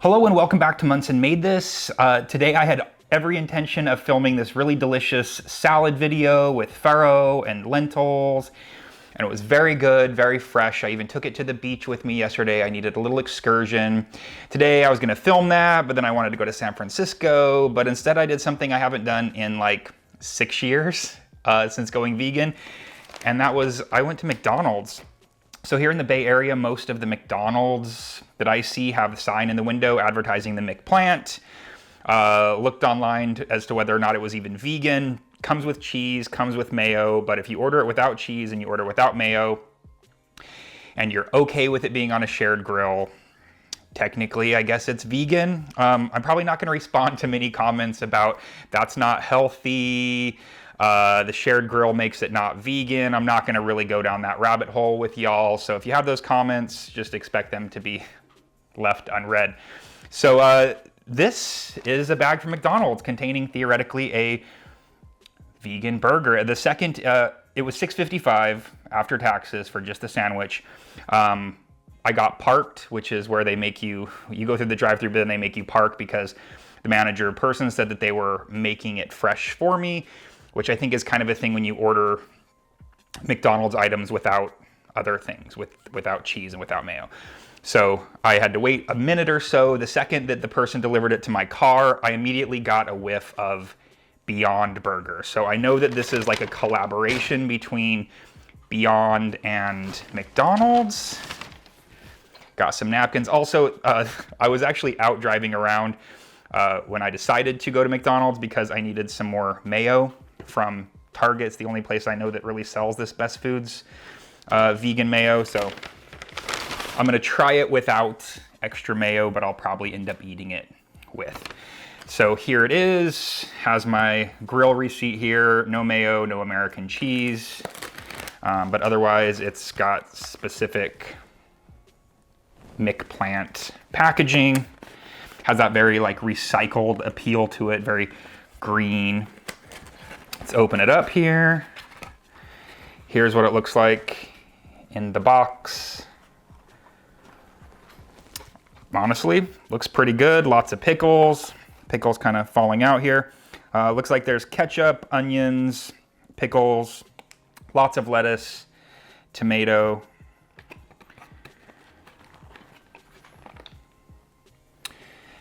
Hello and welcome back to Monson Made This. Today I had every intention of filming this really delicious salad video with farro and lentils, and it was very good, very fresh. I even took it to the beach with me yesterday. I needed a little excursion. Today I was gonna film that, but then I wanted to go to San Francisco, but instead I did something I haven't done in like 6 years since going vegan, and that was I went to McDonald's. So here in the Bay Area, most of the McDonald's that I see have a sign in the window advertising the McPlant. Looked online as to whether or not it was even vegan. Comes with cheese, comes with mayo, but if you order it without cheese and you order without mayo, and you're okay with it being on a shared grill, technically, I guess it's vegan. I'm probably not gonna respond to many comments about that's not healthy, the shared grill makes it not vegan. I'm not gonna really go down that rabbit hole with y'all. So if you have those comments, just expect them to be left unread. So this is a bag from McDonald's containing theoretically a vegan burger. The second, it was $6.55 after taxes for just the sandwich. I got parked, which is where they make you go through the drive-thru, but then they make you park because the manager person said that they were making it fresh for me, which I think is kind of a thing when you order McDonald's items without other things, without cheese and without mayo. So I had to wait a minute or so. The second that the person delivered it to my car, I immediately got a whiff of Beyond Burger. So I know that this is like a collaboration between Beyond and McDonald's. Got some napkins. Also, I was actually out driving around when I decided to go to McDonald's because I needed some more mayo from Target. It's the only place I know that really sells this Best Foods vegan mayo. So I'm gonna try it without extra mayo, but I'll probably end up eating it with. So here it is, has my grill receipt here, no mayo, no American cheese, but otherwise it's got specific McPlant packaging, has that very like recycled appeal to it, very green. Let's open it up here. Here's what it looks like in the box. Honestly, looks pretty good. Lots of pickles. Pickles kind of falling out here. Looks like there's ketchup, onions, pickles, lots of lettuce, tomato.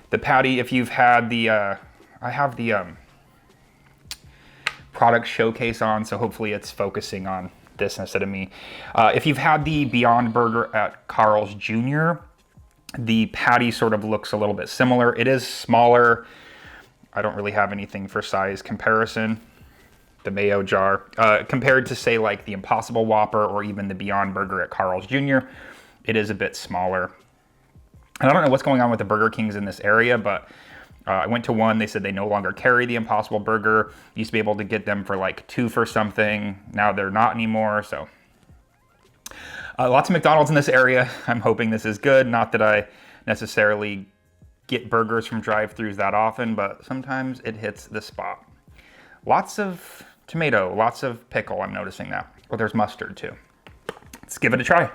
The patty, if you've had the, I have the product showcase on, so hopefully it's focusing on this instead of me. If you've had the Beyond Burger at Carl's Jr., the patty sort of looks a little bit similar. It is smaller. I don't really have anything for size comparison. The mayo jar, compared to say like the Impossible Whopper or even the Beyond Burger at Carl's Jr., it is a bit smaller. And I don't know what's going on with the Burger Kings in this area, but I went to one, they said they no longer carry the Impossible Burger. Used to be able to get them for like $2 for something. Now they're not anymore, so. Lots of McDonald's in this area. I'm hoping this is good. Not that I necessarily get burgers from drive-thrus that often, but sometimes it hits the spot. Lots of tomato, lots of pickle, I'm noticing that. Oh, there's mustard too. Let's give it a try.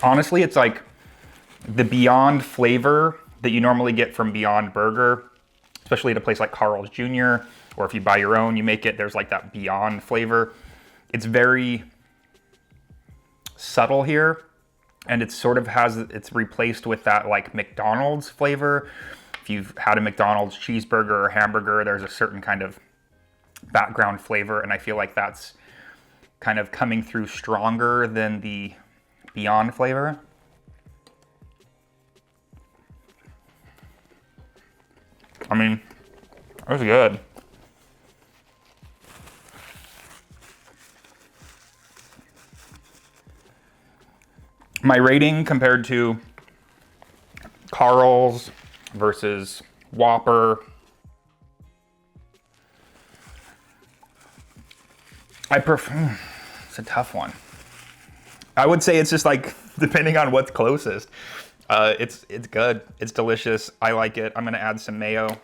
Honestly, it's like the Beyond flavor that you normally get from Beyond Burger, especially at a place like Carl's Jr., or if you buy your own, you make it, there's like that Beyond flavor. It's very subtle here, and it sort of it's replaced with that like McDonald's flavor. If you've had a McDonald's cheeseburger or hamburger, there's a certain kind of background flavor, and I feel like that's kind of coming through stronger than the Beyond flavor. I mean, it was good. My rating compared to Carl's versus Whopper, I prefer, it's a tough one. I would say it's just like, depending on what's closest. It's good, it's delicious, I like it. I'm gonna add some mayo.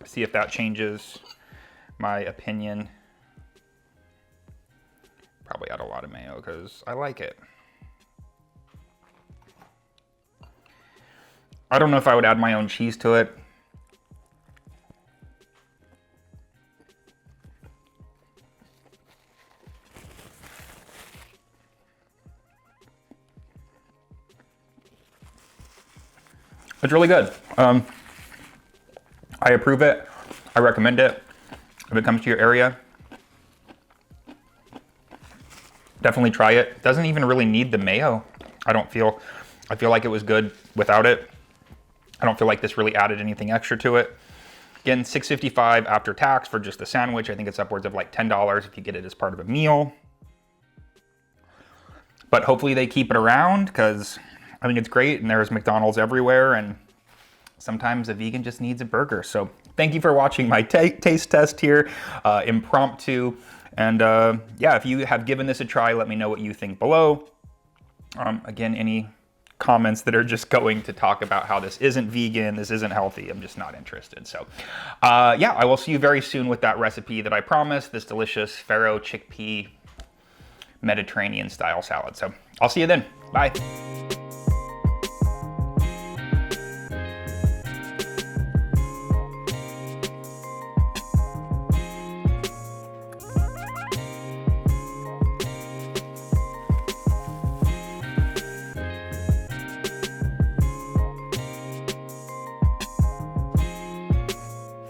See if that changes my opinion. Probably add a lot of mayo because I like it. I don't know if I would add my own cheese to it. It's really good. I approve it. I recommend it. If it comes to your area, definitely try it. Doesn't even really need the mayo, I don't feel. I feel like it was good without it. I don't feel like this really added anything extra to it. Again, $6.55 after tax for just the sandwich. I think it's upwards of like $10 if you get it as part of a meal. But hopefully they keep it around because I think it's great, and there's McDonald's everywhere, and sometimes a vegan just needs a burger. So thank you for watching my taste test here, impromptu. And yeah, if you have given this a try, let me know what you think below. Again, any comments that are just going to talk about how this isn't vegan, this isn't healthy, I'm just not interested. So yeah, I will see you very soon with that recipe that I promised, this delicious farro chickpea Mediterranean style salad. So I'll see you then. Bye.